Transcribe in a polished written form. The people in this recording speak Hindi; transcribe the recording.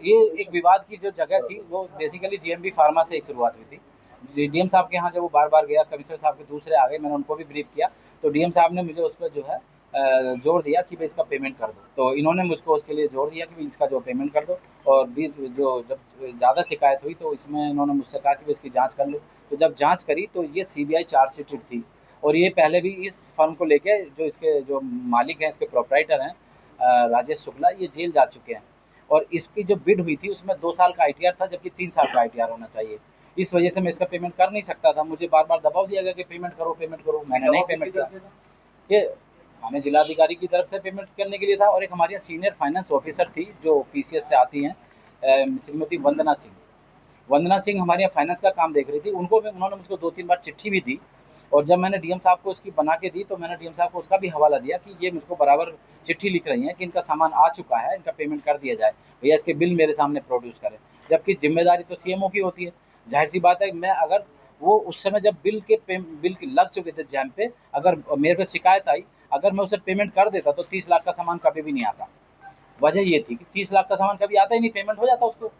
ये एक विवाद की जो जगह थी वो बेसिकली जीएमबी फार्मा से ही शुरुआत हुई थी। डीएम साहब के यहाँ जब वो बार बार गया, कमिश्नर साहब के दूसरे आ गए, मैंने उनको भी ब्रीफ किया, तो डीएम साहब ने मुझे उस पर जो है जोर दिया कि भाई इसका पेमेंट कर दो। तो इन्होंने मुझको उसके लिए जोर दिया कि भाई इसका जो पेमेंट कर दो। और भी जो जब ज़्यादा शिकायत हुई तो इसमें इन्होंने मुझसे कहा कि भाई इसकी जांच कर लो। तो जब जांच करी तो ये सीबीआई चार्जशीटेड थी। और ये पहले भी इस फर्म को लेके जो इसके जो मालिक हैं, इसके प्रोपराइटर हैं राजेश शुक्ला, ये जेल जा चुके हैं। और इसकी जो बिड हुई थी उसमें 2 साल का आईटीआर था, जबकि 3 साल का आईटीआर होना चाहिए। इस वजह से मैं इसका पेमेंट कर नहीं सकता था। मुझे बार बार दबाव दिया गया कि पेमेंट करो पेमेंट करो, मैंने नहीं पेमेंट किया। ये हमें जिलाधिकारी की तरफ से पेमेंट करने के लिए था। और एक हमारी सीनियर फाइनेंस ऑफिसर थी जो पीसीएस से आती हैं, श्रीमती वंदना सिंह। वंदना सिंह हमारे यहाँ फाइनेंस का काम देख रही थी। उन्होंने मुझको 2-3 बार चिट्ठी भी दी। और जब मैंने डीएम साहब को उसकी बना के दी तो मैंने डीएम साहब को उसका भी हवाला दिया कि ये मुझको बराबर चिट्ठी लिख रही हैं कि इनका सामान आ चुका है, इनका पेमेंट कर दिया जाए, भैया इसके बिल मेरे सामने प्रोड्यूस करें। जबकि जिम्मेदारी तो सीएमओ की होती है। जाहिर सी बात है, मैं अगर वो उस समय जब बिल के लग चुके थे जैम पे, अगर मेरे पे शिकायत आई, अगर मैं उसे पेमेंट कर देता तो 30 लाख का सामान कभी भी नहीं आता। वजह ये थी कि 30 लाख का सामान कभी आता ही नहीं, पेमेंट हो जाता उसको।